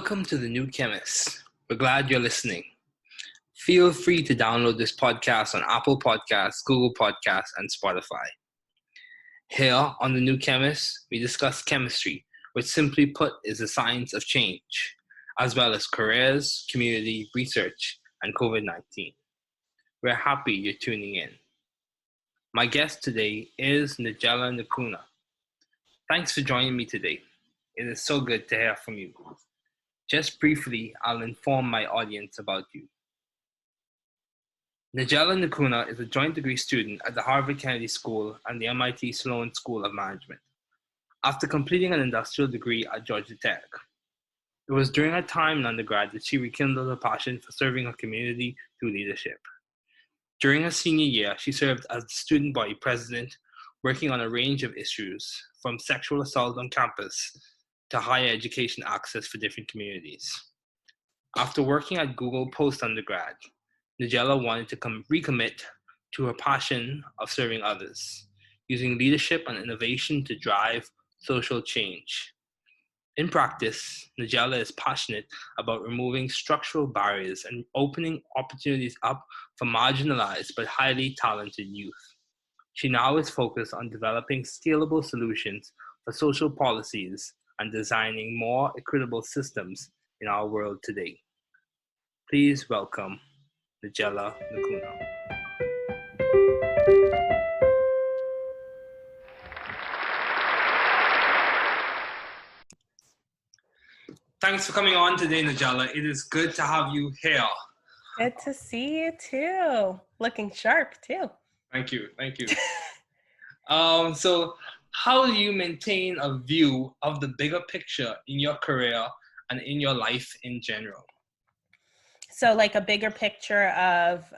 Welcome to the new Chemist. We're glad you're listening. Feel free to download this podcast on Apple Podcasts, Google Podcasts, and Spotify. Here on the new Chemist, we discuss chemistry, which simply put is the science of change, as well as careers, community, research, and COVID-19. We're happy you're tuning in. My guest today is Nagela Nukuna. Thanks for joining me today. It is so good to hear from you. Just briefly, I'll inform my audience about you. Nagela Nukuna is a joint degree student at the Harvard Kennedy School and the MIT Sloan School of Management, after completing an industrial degree at Georgia Tech. It was during her time in undergrad that she rekindled her passion for serving her community through leadership. During her senior year, she served as the student body president, working on a range of issues, from sexual assault on campus to higher education access for different communities. After working at Google post-undergrad, Nagela wanted to recommit to her passion of serving others, using leadership and innovation to drive social change. In practice, Nagela is passionate about removing structural barriers and opening opportunities up for marginalized but highly talented youth. She now is focused on developing scalable solutions for social policies and designing more equitable systems in our world today. Please welcome Nagela Nukuna. Thanks for coming on today, Nagela. It is good to have you here. Good to see you too. Looking sharp too. Thank you. So how do you maintain a view of the bigger picture in your career and in your life in general? So like a bigger picture of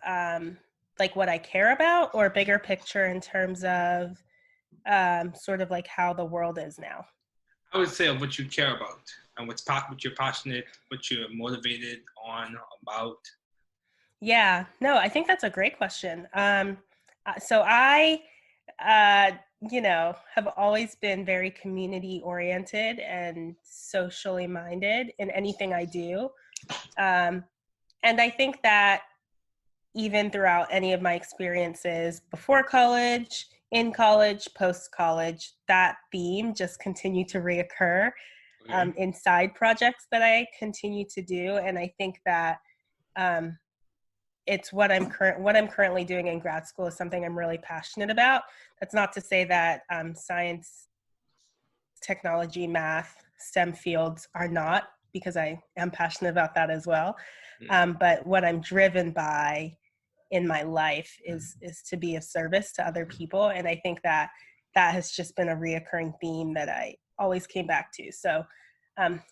like what I care about, or a bigger picture in terms of sort of like how the world is now? I would say of what you care about and what you're passionate, what you're motivated on, about. Yeah, no, I think that's a great question. So I, have always been very community oriented and socially minded in anything I do. And I think that even throughout any of my experiences before college, in college, post-college, that theme just continued to reoccur in side projects that I continue to do. And I think that it's what I'm currently doing in grad school is something I'm really passionate about. That's not to say that science, technology, math, STEM fields are not, because I am passionate about that as well. But what I'm driven by in my life is to be of service to other people. And I think that has just been a reoccurring theme that I always came back to. So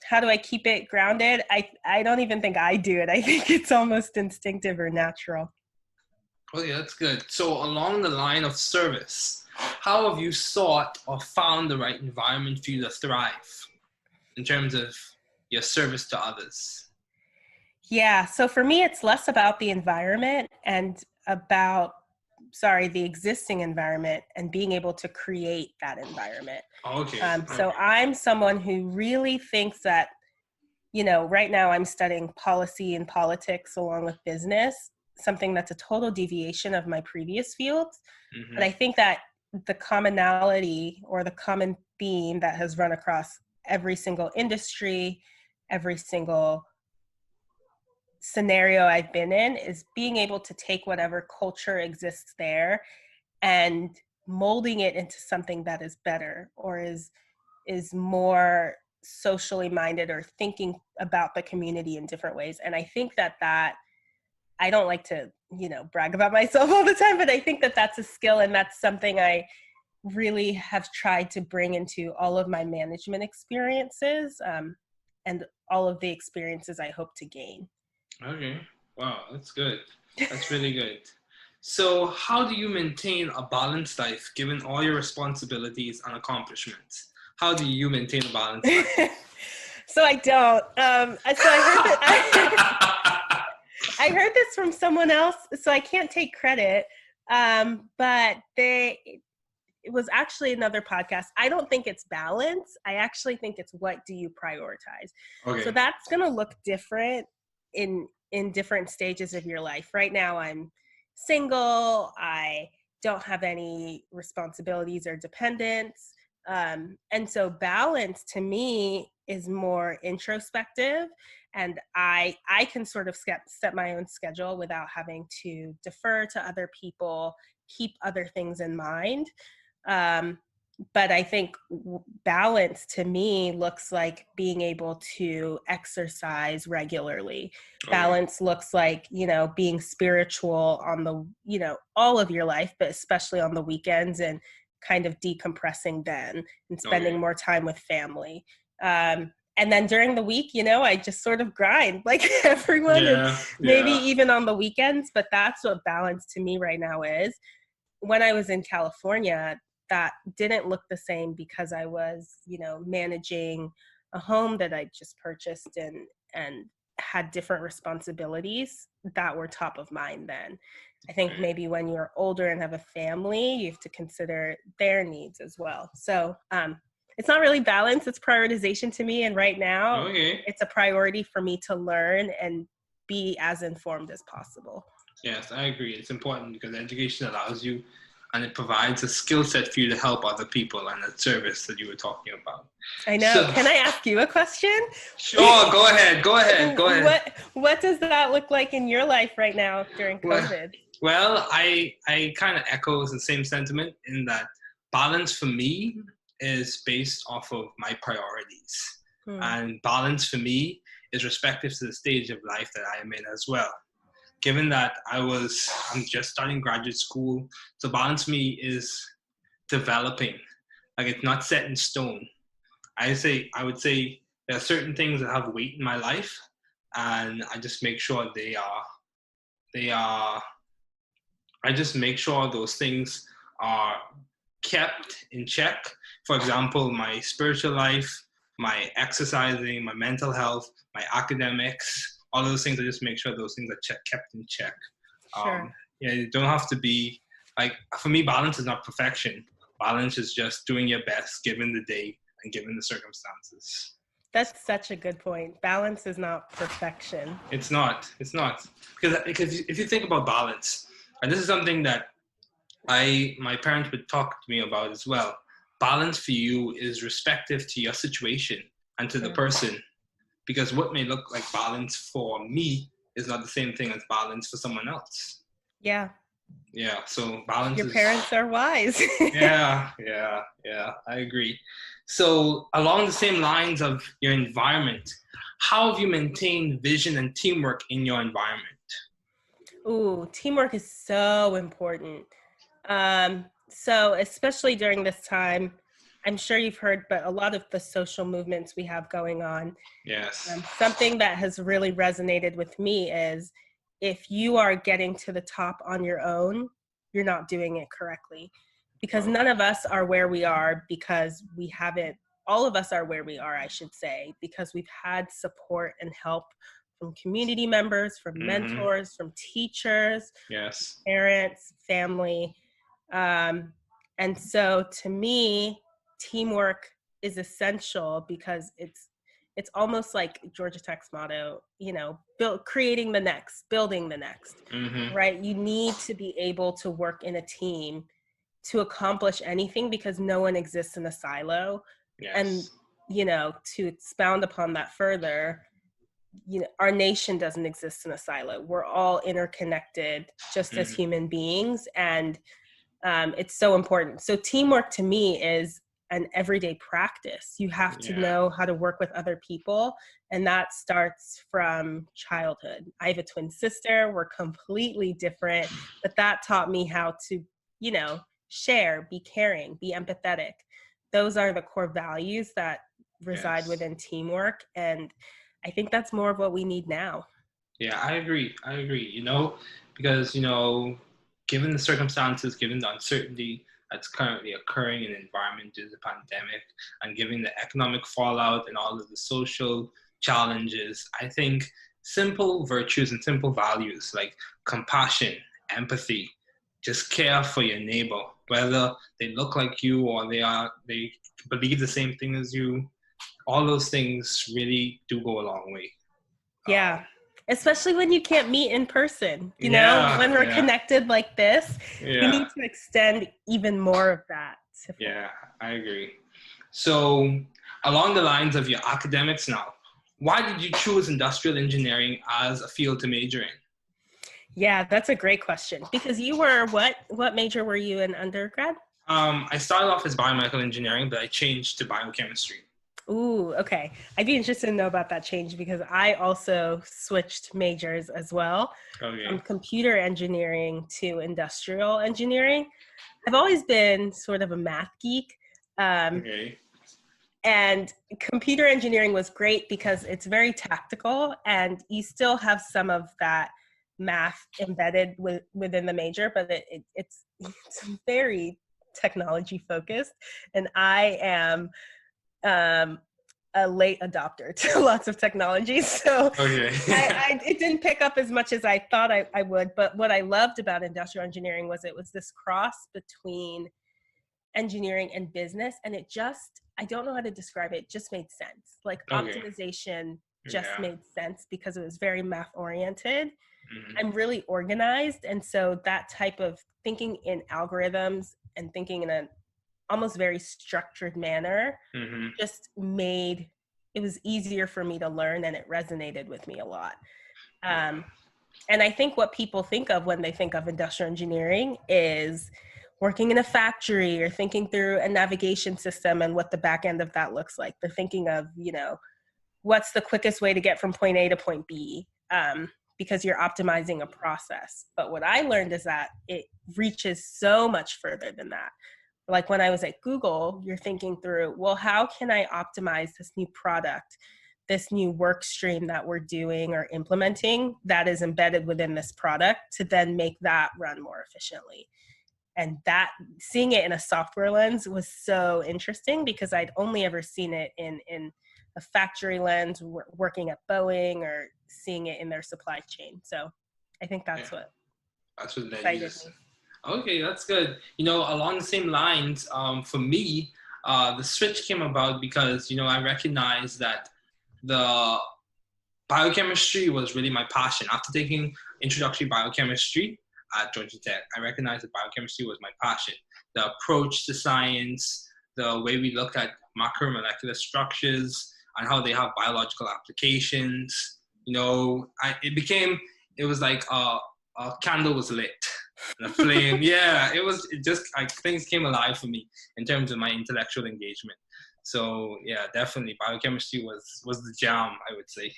how do I keep it grounded? I don't even think I do it. I think it's almost instinctive or natural. Oh yeah, that's good. So along the line of service, how have you sought or found the right environment for you to thrive in terms of your service to others? Yeah, so for me, it's less about the environment and about the existing environment and being able to create that environment. Okay. So I'm someone who really thinks that, right now I'm studying policy and politics along with business, something that's a total deviation of my previous fields. But I think that the commonality or the common theme that has run across every single industry, every single scenario I've been in is being able to take whatever culture exists there and molding it into something that is better or is more socially minded or thinking about the community in different ways. And I think that I don't like to, brag about myself all the time, but I think that that's a skill, and that's something I really have tried to bring into all of my management experiences and all of the experiences I hope to gain. Okay. Wow, that's good. That's really good. So how do you maintain a balanced life given all your responsibilities and accomplishments? How do you maintain a balanced life? So I don't. So I heard this from someone else, so I can't take credit. But it was actually another podcast. I don't think it's balance. I actually think it's what do you prioritize. Okay. So that's going to look different in different stages of your life. Right now I'm single. I don't have any responsibilities or dependents. And so balance to me is more introspective, and I can sort of set my own schedule without having to defer to other people, keep other things in mind. But I think balance to me looks like being able to exercise regularly. Okay. Balance looks like, being spiritual on the, all of your life, but especially on the weekends, and kind of decompressing then and spending more time with family. And then during the week, I just sort of grind like everyone, and maybe even on the weekends, but that's what balance to me right now is. When I was in California, that didn't look the same because I was, managing a home that I just purchased and had different responsibilities that were top of mind then. I think maybe when you're older and have a family, you have to consider their needs as well. So it's not really balance, it's prioritization to me. And right now, it's a priority for me to learn and be as informed as possible. Yes, I agree. It's important because education allows you, and it provides a skill set for you to help other people, and a service that you were talking about. I know. So, can I ask you a question? Sure, go ahead. What does that look like in your life right now during COVID? Well, I kind of echo the same sentiment in that balance for me is based off of my priorities. And balance for me is respective to the stage of life that I am in as well. Given that I'm just starting graduate school, so balance for me is developing. Like, it's not set in stone. I would say there are certain things that have weight in my life, and I just make sure I just make sure those things are kept in check. For example, my spiritual life, my exercising, my mental health, my academics, all those things, I just make sure those things are kept in check. Sure. You don't have to be, like, for me, balance is not perfection. Balance is just doing your best given the day and given the circumstances. That's such a good point. Balance is not perfection. It's not. Because if you think about balance, and this is something that my parents would talk to me about as well. Balance for you is respective to your situation and to the person, because what may look like balance for me is not the same thing as balance for someone else. Yeah. So balance. Your parents are wise. Yeah, I agree. So along the same lines of your environment, how have you maintained vision and teamwork in your environment? Ooh, teamwork is so important. So especially during this time, I'm sure you've heard, but a lot of the social movements we have going on. Yes. Something that has really resonated with me is if you are getting to the top on your own, you're not doing it correctly, because none of us are where we are because we haven't, all of us are where we are, I should say, because we've had support and help from community members, from mentors, from teachers, parents, family. And so to me, teamwork is essential because it's almost like Georgia Tech's motto, creating the next, building the next, right? You need to be able to work in a team to accomplish anything because no one exists in a silo. And, to expound upon that further, our nation doesn't exist in a silo. We're all interconnected just as human beings. And it's so important. So teamwork to me is an everyday practice. You have to know how to work with other people. And that starts from childhood. I have a twin sister. We're completely different, but that taught me how to, share, be caring, be empathetic. Those are the core values that reside within teamwork. And I think that's more of what we need now. Yeah, I agree. Because, given the circumstances, given the uncertainty that's currently occurring in the environment due to the pandemic, and given the economic fallout and all of the social challenges, I think simple virtues and simple values like compassion, empathy, just care for your neighbor, whether they look like you or they believe the same thing as you. All those things really do go a long way. Yeah. Especially when you can't meet in person, when we're yeah, connected like this, we yeah, need to extend even more of that. yeah, I agree. So along the lines of your academics now, why did you choose industrial engineering as a field to major in? Yeah, that's a great question. Because you were, what major were you in undergrad? I started off as biomedical engineering, but I changed to biochemistry. Ooh, okay. I'd be interested to know about that change because I also switched majors as well from Okay. computer engineering to industrial engineering. I've always been sort of a math geek. Okay. And computer engineering was great because it's very tactical and you still have some of that math embedded within the major, but it's very technology focused. And I am a late adopter to lots of technology. So Okay. it didn't pick up as much as I thought I would. But what I loved about industrial engineering was it was this cross between engineering and business. And I don't know how to describe it, just made sense. Like Okay. optimization just Yeah. made sense because it was very math oriented. Mhm. I'm really organized. And so that type of thinking in algorithms and thinking in an almost very structured manner Mhm. just made it was easier for me to learn and it resonated with me a lot. And I think what people think of when they think of industrial engineering is working in a factory or thinking through a navigation system and what the back end of that looks like. They're thinking of, what's the quickest way to get from point A to point B, because you're optimizing a process. But what I learned is that it reaches so much further than that. Like when I was at Google, you're thinking through, well, how can I optimize this new product, this new work stream that we're doing or implementing that is embedded within this product to then make that run more efficiently? And that seeing it in a software lens was so interesting because I'd only ever seen it in a factory lens, working at Boeing or seeing it in their supply chain. So I think that's what led you to. Okay, that's good. Along the same lines, for me, the switch came about because, I recognized that the biochemistry was really my passion. After taking introductory biochemistry at Georgia Tech, I recognized that biochemistry was my passion. The approach to science, the way we looked at macromolecular structures and how they have biological applications. It was like a candle was lit. The flame, yeah, it just like things came alive for me in terms of my intellectual engagement. So yeah, definitely biochemistry was the jam, I would say.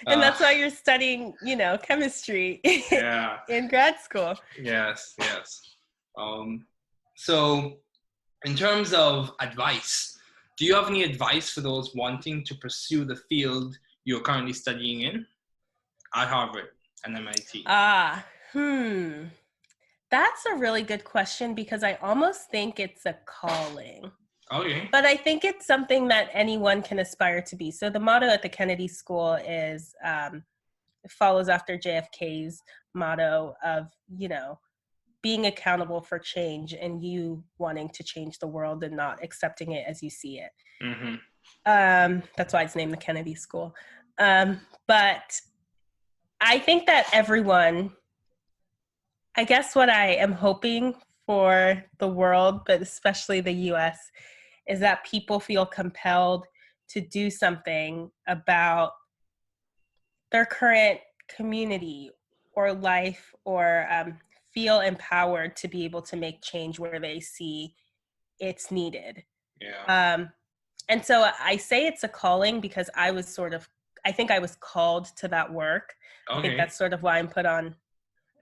And that's why you're studying, chemistry Yeah. in grad school. Yes. So in terms of advice, do you have any advice for those wanting to pursue the field you're currently studying in at Harvard and MIT? That's a really good question because I almost think it's a calling. Okay. But I think it's something that anyone can aspire to be. So the motto at the Kennedy School is, it follows after JFK's motto of, being accountable for change and you wanting to change the world and not accepting it as you see it. Mm-hmm. That's why it's named the Kennedy School. But I think that everyone, I guess what I am hoping for the world, but especially the US, is that people feel compelled to do something about their current community or life or feel empowered to be able to make change where they see it's needed. Yeah. And so I say it's a calling because I think I was called to that work. Okay. I think that's sort of why I'm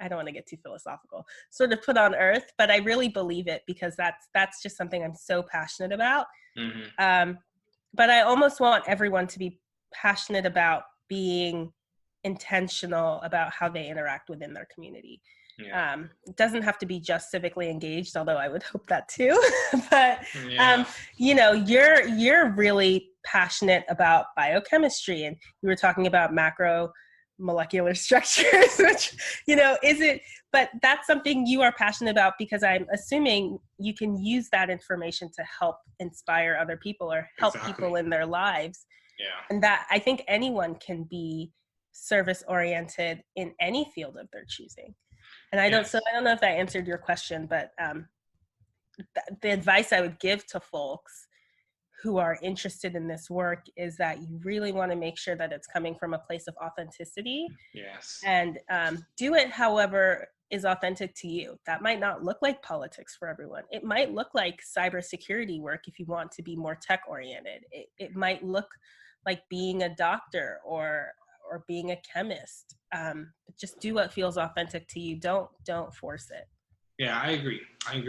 I don't want to get too philosophical, sort of put on earth, but I really believe it because that's just something I'm so passionate about. Mm-hmm. But I almost want everyone to be passionate about being intentional about how they interact within their community. Yeah. It doesn't have to be just civically engaged, although I would hope that too. But Yeah. You're really passionate about biochemistry, and you were talking about macro molecular structures, which, isn't, but that's something you are passionate about, because I'm assuming you can use that information to help inspire other people or help people in their lives. Yeah. And that, I think anyone can be service oriented in any field of their choosing. And I don't know if that answered your question, but the advice I would give to folks who are interested in this work is that you really want to make sure that it's coming from a place of authenticity. Yes. And do it however is authentic to you. That might not look like politics for everyone. It might look like cybersecurity work if you want to be more tech oriented. It might look like being a doctor or being a chemist. But just do what feels authentic to you. Don't force it. Yeah, I agree.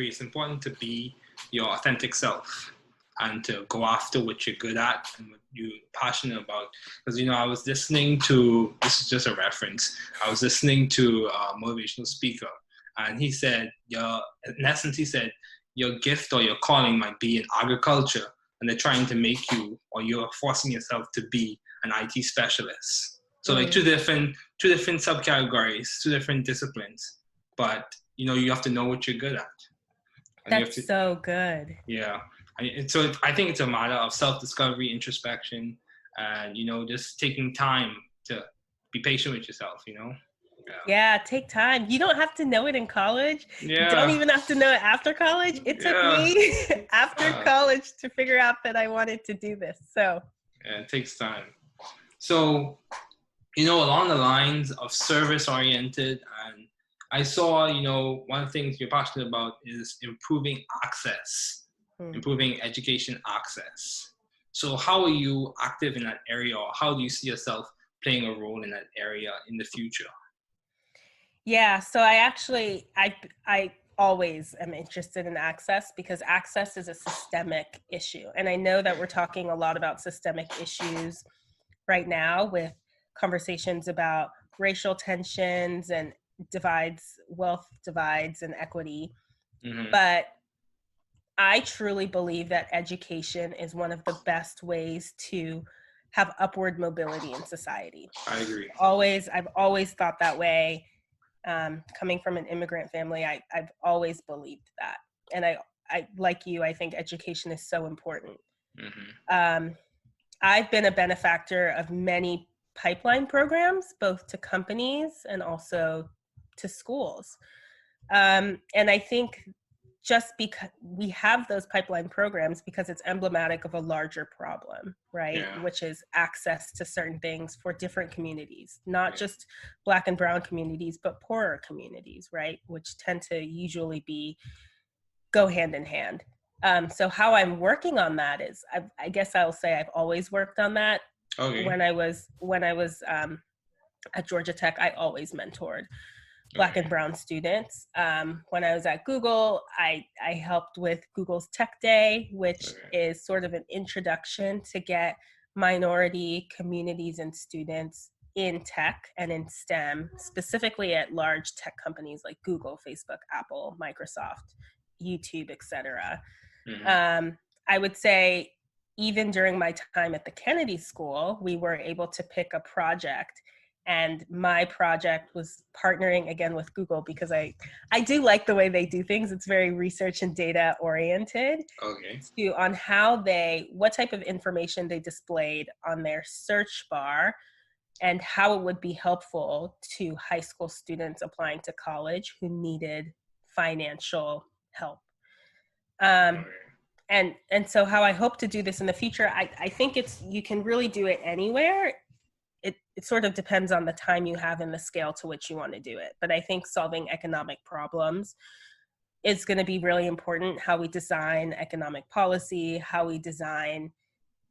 It's important to be your authentic self and to go after what you're good at and what you're passionate about. Because, I was listening to, this is just a reference, I was listening to a motivational speaker, and he said, in essence, he said, your gift or your calling might be in agriculture, and they're trying to make you, or you're forcing yourself to be an IT specialist. So like two different subcategories, two different disciplines, but you have to know what you're good at. And that's so good. Yeah. So I think it's a matter of self-discovery, introspection, and, just taking time to be patient with yourself, Yeah, take time. You don't have to know it in college. Yeah. You don't even have to know it after college. It took me after college to figure out that I wanted to do this. So yeah, it takes time. So, along the lines of service-oriented, and I saw, one of the things you're passionate about is improving access. Improving education access. So how are you active in that area, or how do you see yourself playing a role in that area in the future? Yeah, so I always am interested in access, because access is a systemic issue. And I know that we're talking a lot about systemic issues right now with conversations about racial tensions and wealth divides and equity. Mm-hmm. But I truly believe that education is one of the best ways to have upward mobility in society. I agree. I've always thought that way. Coming from an immigrant family, I've always believed that. And I like you, I think education is so important. Mm-hmm. I've been a benefactor of many pipeline programs, both to companies and also to schools. And I think just because we have those pipeline programs because it's emblematic of a larger problem, right? Yeah. Which is access to certain things for different communities, not just Black and brown communities, but poorer communities, right? Which tend to usually go hand in hand. So how I'm working on that is, I guess I'll say I've always worked on that. Okay. When I was at Georgia Tech, I always mentored Black and brown students. When I was at Google, I helped with Google's Tech Day, which is sort of an introduction to get minority communities and students in tech and in STEM, specifically at large tech companies like Google, Facebook, Apple, Microsoft, YouTube, etc. Mm-hmm. I would say even during my time at the Kennedy School, we were able to pick a project. And my project was partnering again with Google, because I do like the way they do things. It's very research and data oriented. Okay. On what type of information they displayed on their search bar and how it would be helpful to high school students applying to college who needed financial help. And so how I hope to do this in the future, I think you can really do it anywhere. It sort of depends on the time you have and the scale to which you want to do it. But I think solving economic problems is going to be really important. How we design economic policy, how we design,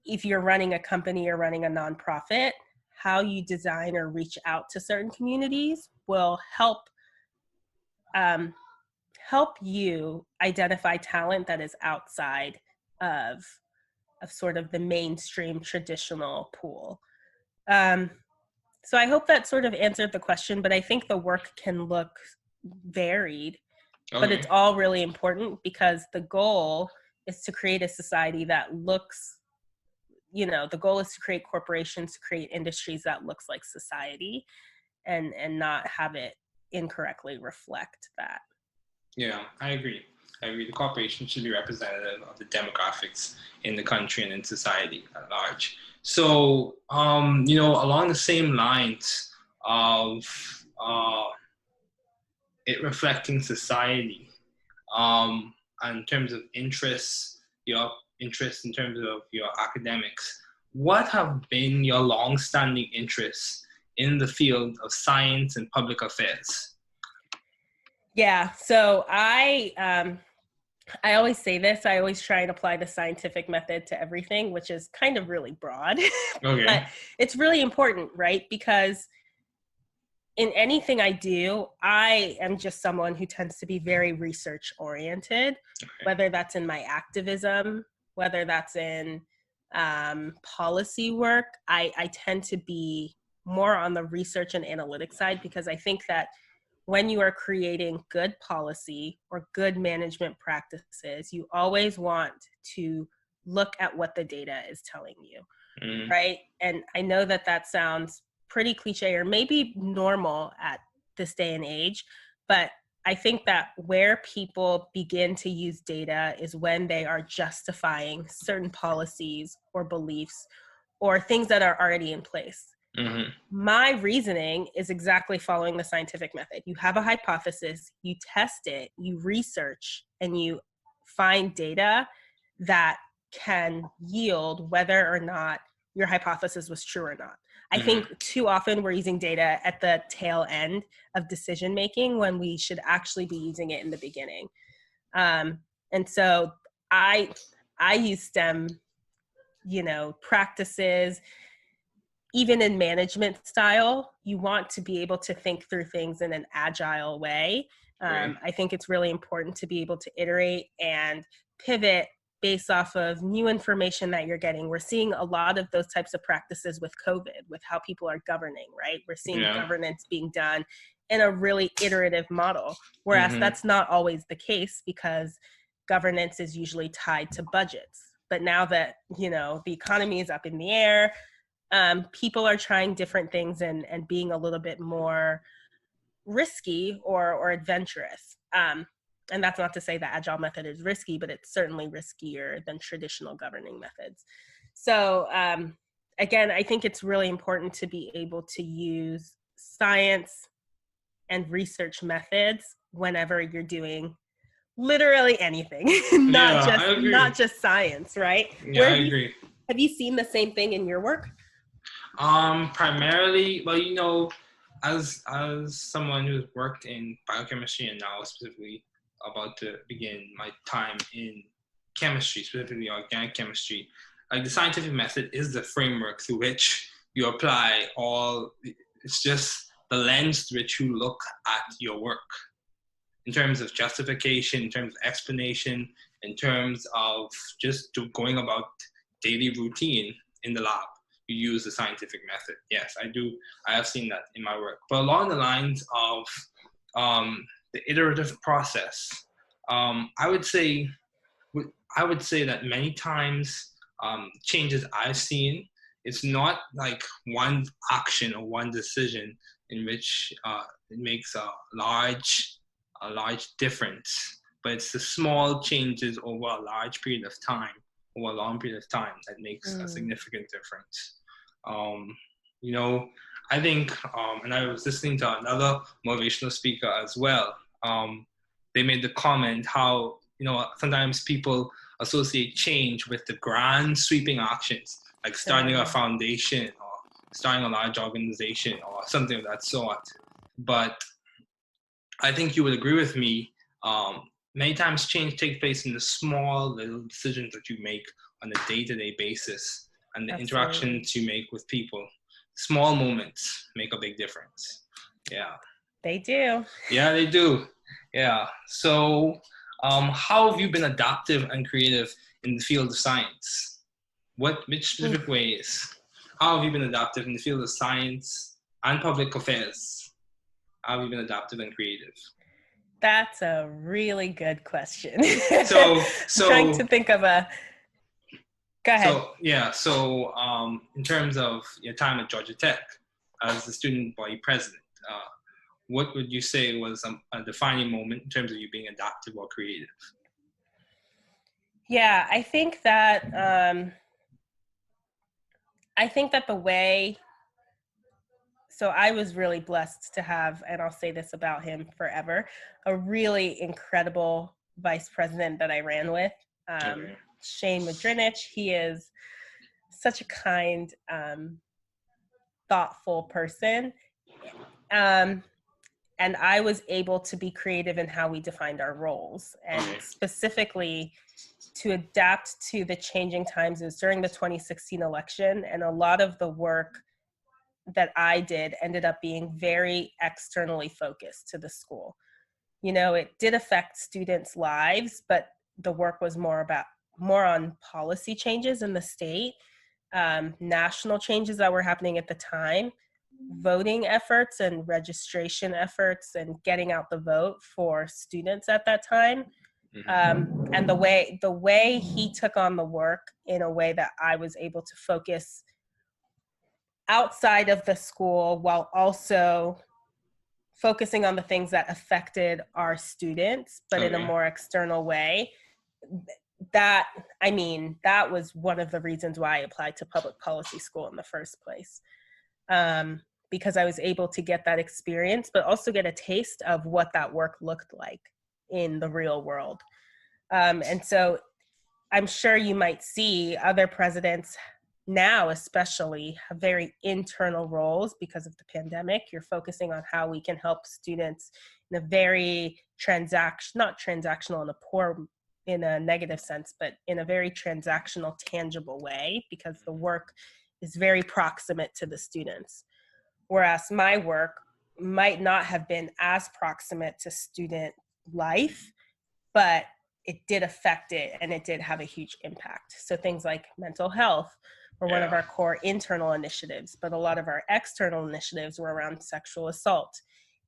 if you're running a company or running a nonprofit, how you design or reach out to certain communities will help you identify talent that is outside of sort of the mainstream traditional pool. So I hope that sort of answered the question, but I think the work can look varied, but it's all really important, because the goal is to create a society that looks the goal is to create corporations, to create industries that looks like society, and not have it incorrectly reflect that. Yeah, I agree. The corporation should be representative of the demographics in the country and in society at large. So, along the same lines of it reflecting society, in terms of interests, your interests in terms of your academics, what have been your long-standing interests in the field of science and public affairs? Yeah, so I always say this. I always try and apply the scientific method to everything, which is kind of really broad. Okay. But it's really important, right? Because in anything I do, I am just someone who tends to be very research oriented, whether that's in my activism, whether that's in policy work. I tend to be more on the research and analytics side, because I think that when you are creating good policy or good management practices, you always want to look at what the data is telling you, right? And I know that sounds pretty cliche or maybe normal at this day and age, but I think that where people begin to use data is when they are justifying certain policies or beliefs or things that are already in place. Mm-hmm. My reasoning is exactly following the scientific method. You have a hypothesis, you test it, you research, and you find data that can yield whether or not your hypothesis was true or not. I think too often we're using data at the tail end of decision making when we should actually be using it in the beginning. And so I use STEM, practices. Even in management style, you want to be able to think through things in an agile way. I think it's really important to be able to iterate and pivot based off of new information that you're getting. We're seeing a lot of those types of practices with COVID, with how people are governing, right? We're seeing governance being done in a really iterative model, whereas that's not always the case, because governance is usually tied to budgets. But now that, the economy is up in the air, people are trying different things and being a little bit more risky or adventurous. And that's not to say that agile method is risky, but it's certainly riskier than traditional governing methods. So again, I think it's really important to be able to use science and research methods whenever you're doing literally anything, not just science, right? Yeah, I agree. Have you seen the same thing in your work? Primarily, well, as someone who's worked in biochemistry and now specifically about to begin my time in chemistry, specifically organic chemistry, like the scientific method is the framework through which you apply it's just the lens through which you look at your work in terms of justification, in terms of explanation, in terms of just going about daily routine in the lab. You use the scientific method. Yes, I do. I have seen that in my work. But along the lines of the iterative process, I would say that many times changes I've seen, it's not like one action or one decision in which it makes a large difference, but it's the small changes over a large period of time, over a long period of time, that makes a significant difference. I think, and I was listening to another motivational speaker as well. They made the comment how, sometimes people associate change with the grand sweeping actions, like starting a foundation or starting a large organization or something of that sort. But I think you would agree with me. Many times change takes place in the small little decisions that you make on a day-to-day basis and the interactions you make with people. Small moments make a big difference. Yeah. They do. Yeah, they do. Yeah. So how have you been adaptive and creative in the field of science? Which specific ways? How have you been adaptive in the field of science and public affairs? How have you been adaptive and creative? That's a really good question. So trying to think of Go ahead. In terms of your time at Georgia Tech as the student body president, what would you say was a defining moment in terms of you being adaptive or creative? Yeah, I think that the way, so I was really blessed to have, and I'll say this about him forever, a really incredible vice president that I ran with, Okay. Shane Madrinich. He is such a kind, thoughtful person. And I was able to be creative in how we defined our roles, and specifically to adapt to the changing times. It was during the 2016 election, and a lot of the work that I did ended up being very externally focused to the school. You know, it did affect students' lives, but the work was more on policy changes in the state, national changes that were happening at the time, voting efforts and registration efforts, and getting out the vote for students at that time. And the way he took on the work in a way that I was able to focus outside of the school while also focusing on the things that affected our students, but in a more external way. That was one of the reasons why I applied to public policy school in the first place. Because I was able to get that experience, but also get a taste of what that work looked like in the real world. And so I'm sure you might see other presidents now, especially, have very internal roles because of the pandemic. You're focusing on how we can help students in a very not transactional in a negative sense, but in a very transactional, tangible way, because the work is very proximate to the students. Whereas my work might not have been as proximate to student life, but it did affect it, and it did have a huge impact. So things like mental health were one of our core internal initiatives, but a lot of our external initiatives were around sexual assault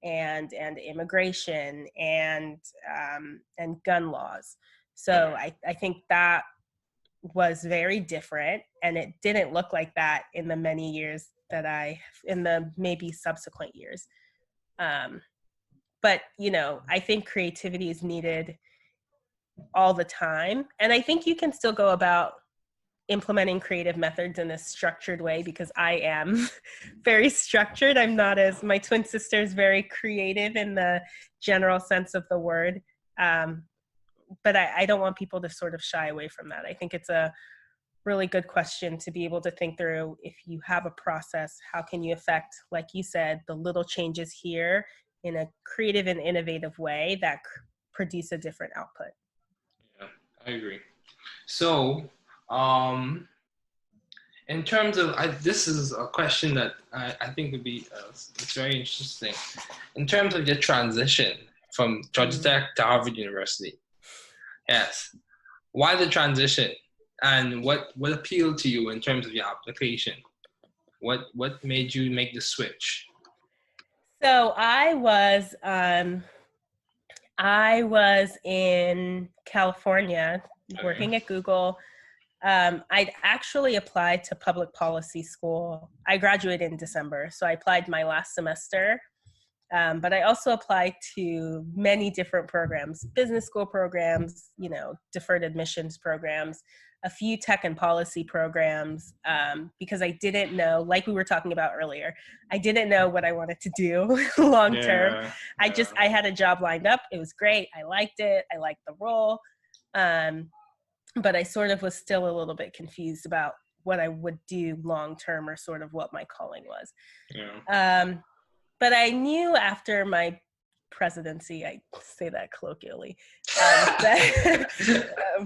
and immigration and gun laws. So I think that was very different, and it didn't look like that in the many years in the maybe subsequent years. But, you know, I think creativity is needed all the time. And I think you can still go about implementing creative methods in a structured way, because I am very structured. I'm not as, my twin sister is very creative in the general sense of the word. But I don't want people to sort of shy away from that. I think it's a really good question to be able to think through. If you have a process, how can you affect, like you said, the little changes here in a creative and innovative way that produce a different output? Yeah, I agree. So, in terms of, this is a question that I think would be, it's very interesting. In terms of your transition from Georgia Tech to Harvard University, yes, why the transition? And what appealed to you in terms of your application? What made you make the switch? So I was in California working at Google. I'd actually applied to public policy school. I graduated in December, so I applied my last semester. But I also applied to many different programs, business school programs, you know, deferred admissions programs, a few tech and policy programs, because I didn't know, like we were talking about earlier, I didn't know what I wanted to do long term. I had a job lined up. It was great. I liked it. I liked the role. But I sort of was still a little bit confused about what I would do long term, or sort of what my calling was. But I knew after my presidency, I say that colloquially,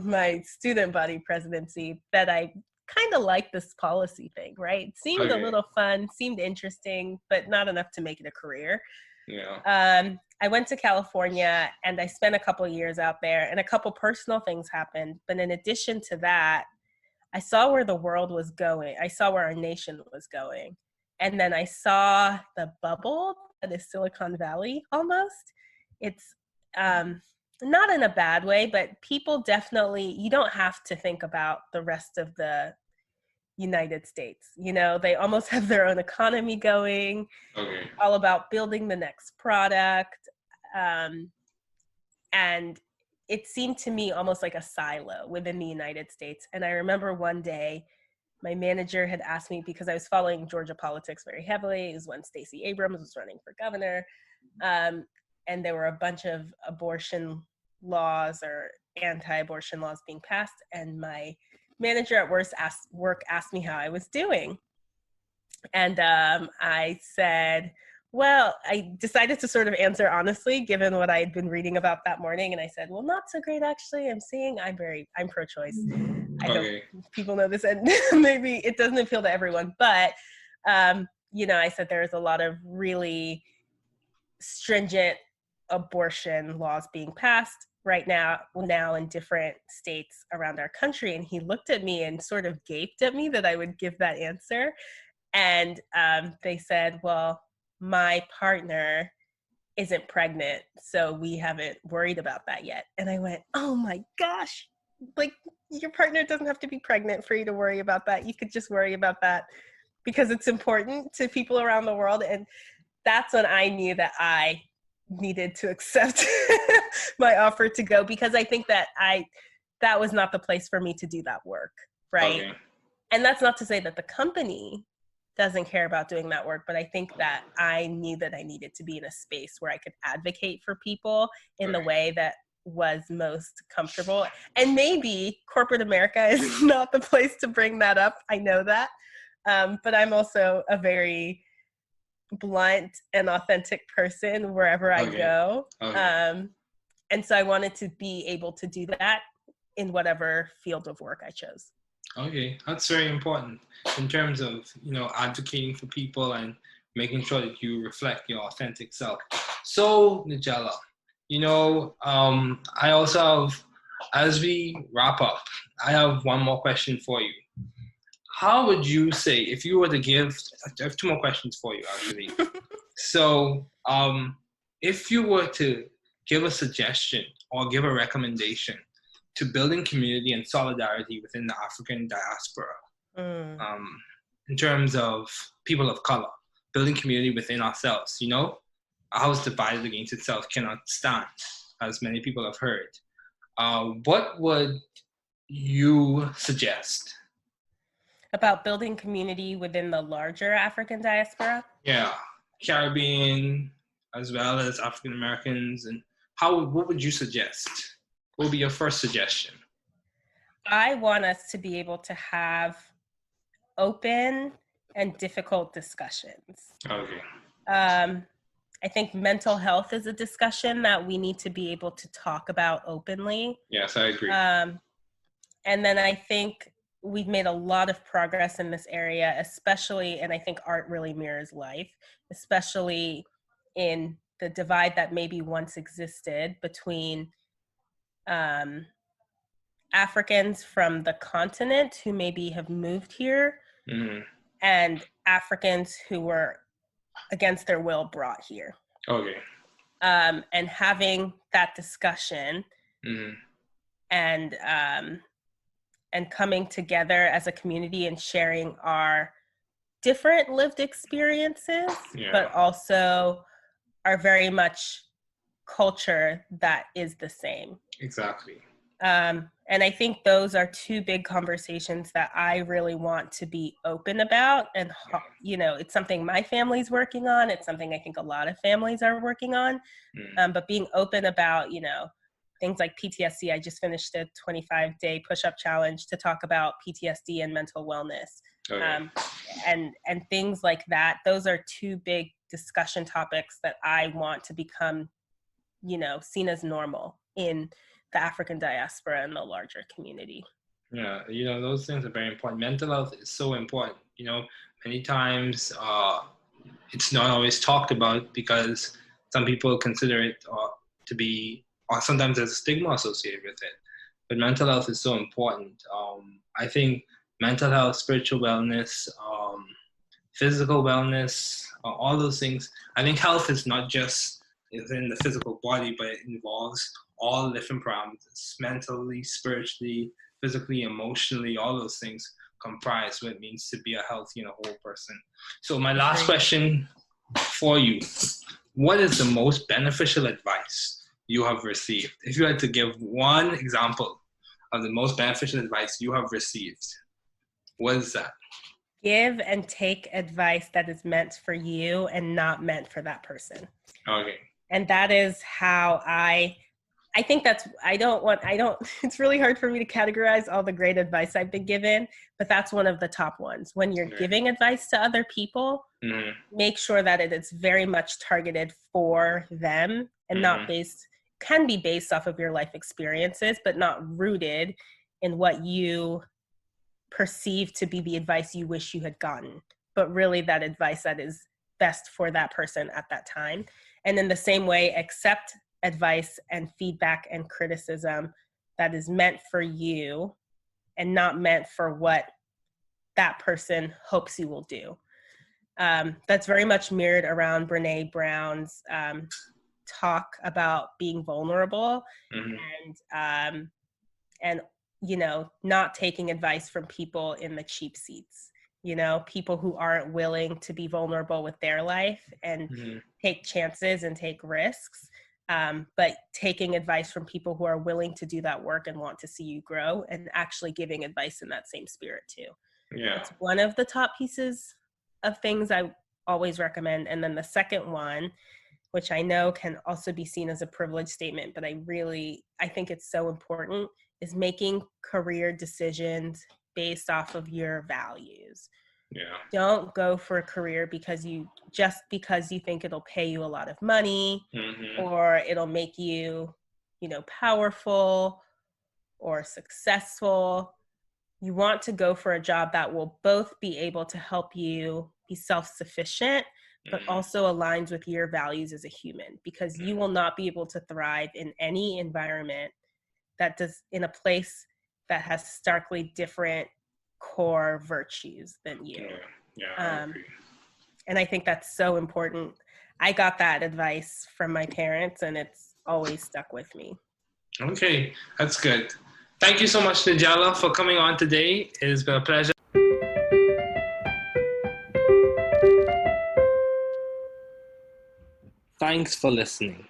my student body presidency, that I kind of liked this policy thing, right? It seemed a little fun, seemed interesting, but not enough to make it a career. I went to California, and I spent a couple of years out there, and a couple personal things happened. But in addition to that, I saw where the world was going. I saw where our nation was going. And then I saw the bubble that is Silicon Valley almost. It's not in a bad way, but people definitely, you don't have to think about the rest of the United States. You know, they almost have their own economy going, Okay. all about building the next product. And it seemed to me almost like a silo within the United States. And I remember one day, my manager had asked me, because I was following Georgia politics very heavily. It was when Stacey Abrams was running for governor. And there were a bunch of abortion laws or anti-abortion laws being passed. And my manager at work asked me how I was doing. And I said, well, I decided to sort of answer honestly, given what I had been reading about that morning. And I said, well, not so great, actually. I'm pro-choice. I hope people know this, and maybe it doesn't appeal to everyone, but, you know, I said there's a lot of really stringent abortion laws being passed right now in different states around our country. And he looked at me and sort of gaped at me that I would give that answer. And they said, well, my partner isn't pregnant, so we haven't worried about that yet. And I went, oh my gosh, like, your partner doesn't have to be pregnant for you to worry about that. You could just worry about that because it's important to people around the world. And that's when I knew that I needed to accept my offer to go, because I think that that was not the place for me to do that work, right? Okay. And that's not to say that the company doesn't care about doing that work, but I think that I knew that I needed to be in a space where I could advocate for people in the way that was most comfortable. And maybe corporate America is not the place to bring that up. I know that. But I'm also a very blunt and authentic person wherever I go. And so I wanted to be able to do that in whatever field of work I chose. Okay, that's very important in terms of, you know, advocating for people and making sure that you reflect your authentic self. So, Nagela, you know, I also have, as we wrap up, I have one more question for you. How would you say, if you were to give, I have two more questions for you, actually. So, if you were to give a suggestion or give a recommendation to building community and solidarity within the African diaspora, in terms of people of color, building community within ourselves, you know, a house divided against itself cannot stand, as many people have heard. What would you suggest? About building community within the larger African diaspora? Yeah, Caribbean, as well as African Americans. And what would you suggest? What would be your first suggestion? I want us to be able to have open and difficult discussions. Okay. I think mental health is a discussion that we need to be able to talk about openly. Yes, I agree. And then I think we've made a lot of progress in this area, especially, and I think art really mirrors life, especially in the divide that maybe once existed between Africans from the continent who maybe have moved here and Africans who were against their will brought here. Okay. And having that discussion and coming together as a community and sharing our different lived experiences, but also our very much culture that is the same. Exactly. And I think those are two big conversations that I really want to be open about. And, you know, it's something my family's working on. It's something I think a lot of families are working on. But being open about, you know, things like PTSD. I just finished a 25-day push-up challenge to talk about PTSD and mental wellness. And things like that. Those are two big discussion topics that I want to become, you know, seen as normal in the African diaspora and the larger community. Yeah, you know, those things are very important. Mental health is so important. You know, many times it's not always talked about because some people consider it to be, or sometimes there's a stigma associated with it. But mental health is so important. I think mental health, spiritual wellness, physical wellness, all those things. I think health is not just within the physical body, but it involves all different parameters, mentally, spiritually, physically, emotionally, all those things comprise what it means to be a healthy and a whole person. So my last question for you, what is the most beneficial advice you have received? If you had to give one example of the most beneficial advice you have received, what is that? Give and take advice that is meant for you and not meant for that person. Okay. And that is how I think it's really hard for me to categorize all the great advice I've been given, but that's one of the top ones. When you're giving advice to other people, make sure that it is very much targeted for them and can be based off of your life experiences, but not rooted in what you perceive to be the advice you wish you had gotten, but really that advice that is best for that person at that time. And in the same way, accept advice and feedback and criticism that is meant for you and not meant for what that person hopes you will do. That's very much mirrored around Brene Brown's talk about being vulnerable and not taking advice from people in the cheap seats, people who aren't willing to be vulnerable with their life and take chances and take risks, but taking advice from people who are willing to do that work and want to see you grow and actually giving advice in that same spirit too. Yeah. It's one of the top pieces of things I always recommend. And then the second one, which I know can also be seen as a privilege statement, but I think it's so important, is making career decisions based off of your values. Yeah. Don't go for a career because you think it'll pay you a lot of money or it'll make you, powerful or successful. You want to go for a job that will both be able to help you be self-sufficient, but also aligns with your values as a human, because you will not be able to thrive in any environment in a place that has starkly different core virtues than you. Yeah, I agree. And I think that's so important. I got that advice from my parents and it's always stuck with me. Okay, that's good. Thank you so much, Nagela, for coming on today. It has been a pleasure. Thanks for listening.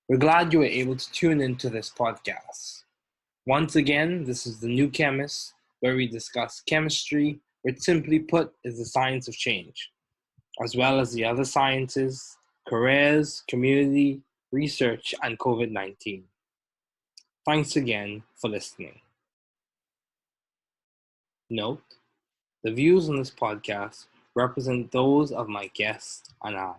We're glad you were able to tune into this podcast. Once again, this is The New Chemist, where we discuss chemistry, which simply put is the science of change, as well as the other sciences, careers, community, research, and COVID-19. Thanks again for listening. Note, the views on this podcast represent those of my guests and I.